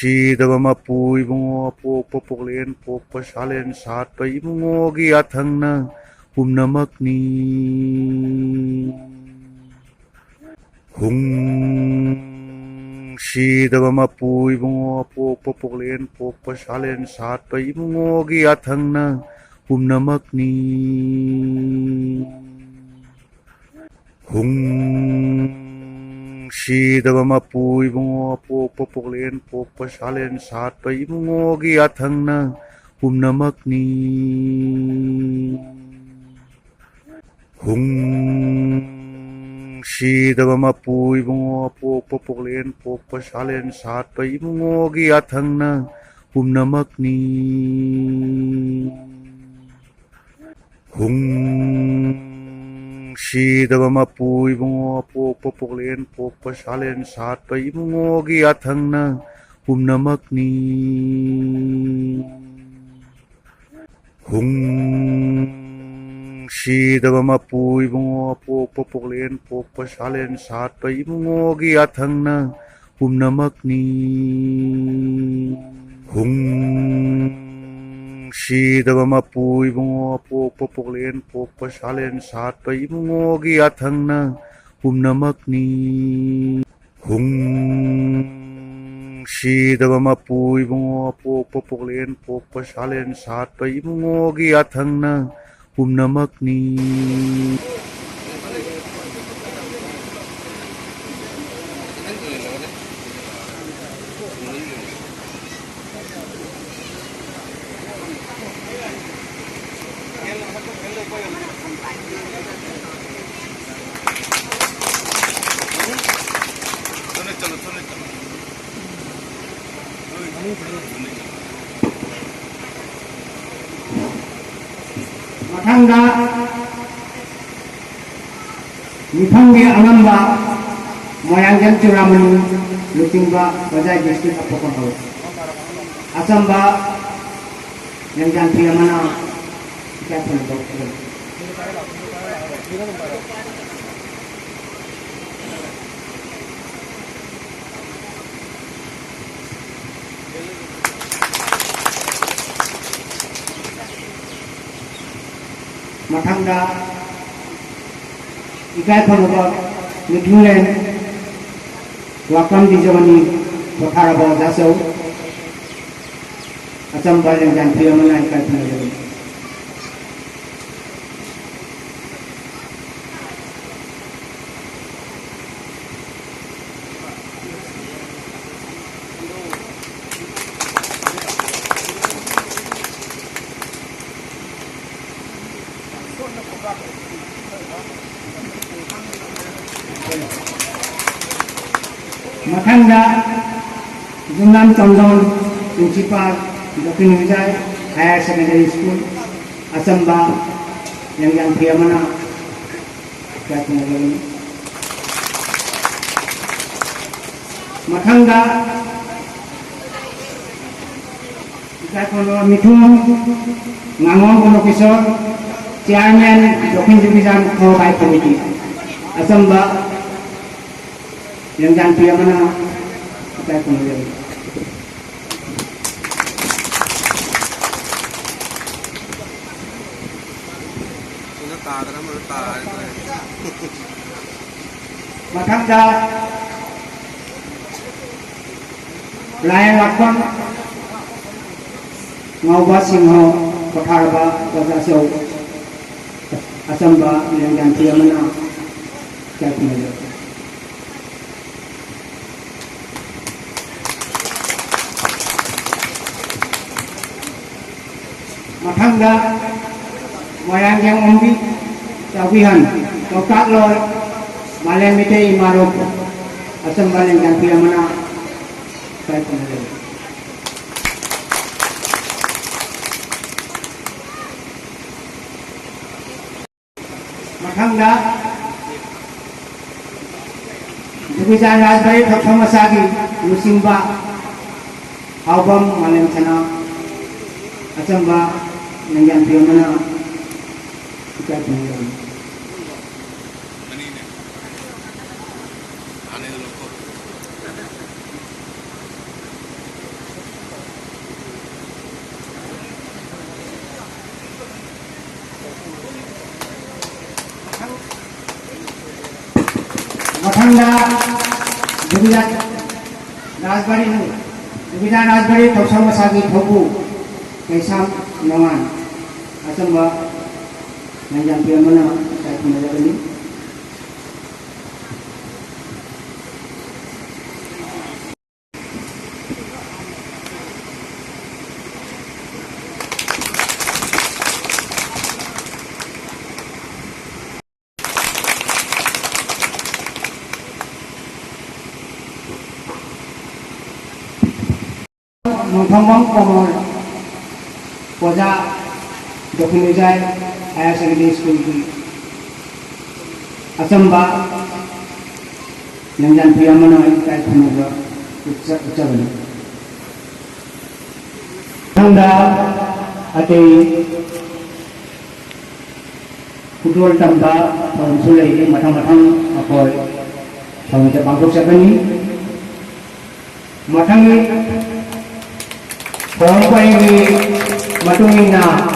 ꯁꯤꯗꯕ ꯃꯄꯨ ꯏꯕꯨꯡꯉꯣ ꯄꯣꯛꯄ ꯄꯣꯛꯂꯦꯟ ꯄꯣꯛꯄ ꯁꯥꯂꯦꯟ ꯁꯥꯠꯄ ꯏꯕꯨꯡꯉꯣꯒꯤ ꯌꯥꯊꯪꯅ ꯄꯨꯝꯅꯃꯛꯅꯤ ꯁꯤꯗꯕ ꯃꯄꯨ ꯏꯕꯨꯡꯉꯣ ꯄꯣꯛꯄ ꯄꯣꯛꯂꯦꯟ ꯄꯣꯛꯄ ꯁꯥꯂꯦꯟ ꯁꯥꯠꯄ ꯏꯕꯨꯡꯉꯣꯒꯤ ꯌꯥꯊꯪꯅ ꯄꯨꯝꯅꯃꯛꯅꯤ ꯁꯤꯗꯕ ꯃꯄꯨ 이붕어 뽀뽀 뽀글렌 뽀뽀 샬렌 삿바 이붕어기 야탕나 훔나막니 시다바 마푸 이붕어 뽀뽀 뽀글렌 뽀뽀 샬렌 삿바 이붕어기 야탕나 훔나막니 시다바 마푸 이붕어 뽀뽀 뽀글렌 뽀뽀 샬렌 삿바 이붕어기 야탕나 훔나막니 시다바 마푸 이붕어 뽀뽀 뽀글렌 뽀뽀 샬렌 삿바 이붕어기 야탕나 훔나막니 시다바 마푸 이붕어 뽀뽀 뽀글렌 뽀뽀 샬렌 삿바 이붕어기 야탕나 훔나막니 시다바 마푸 이붕어 뽀뽀 뽀글렌 뽀뽀 샬렌 삿바 이붕어기 야탕나 훔나막니 마탕가 미탕게 아남바 모양전 쭈라무니 루팅바 버자이 디스트릭 아포콘 하우스 아sam바 양장 피아마나 캐플 독트 마탕가 이갈 번호가 미툴렌 와kamdi jawani kotharabaw jasau asam balang jan piyamana igal 번호가 마탕가 중남 정동 principal Dakshin Vijay higher secondary school असम्बा yang piyamana katunggalani mathangda ikakono mithung ngangong kono kisor chairman दक्षिण division khawai committee asamba yang piyamana ikakono mathangda layan lakon ngawba singho kotharba bajasau asamba yang piyamana katunggalani mathangda moyang yang ombi tawihan tokak loy malemite imarok asam baleng yang piyamana katunggalani mathangda division rajbari thokhamasagi musimba haubam malem chana asamba nangyang piyo mana ika tumulong. Mathangda Jubilat Rajbari nu Jubilat Rajbari Tausam Masagi Thobu Kaisam Nawan Asamba Nanjang Pia Mana saya pengajar ini Mengthambang Komor Koja Dokunujai Higher Secondary School की असंबा Nanjang Pia Mana Kai Khumuga Uccaban Thangda ate Kudul Tamba Sulai Matang-matang Apoy Pangita Bangkok Sabani Matang Kung paling matungin na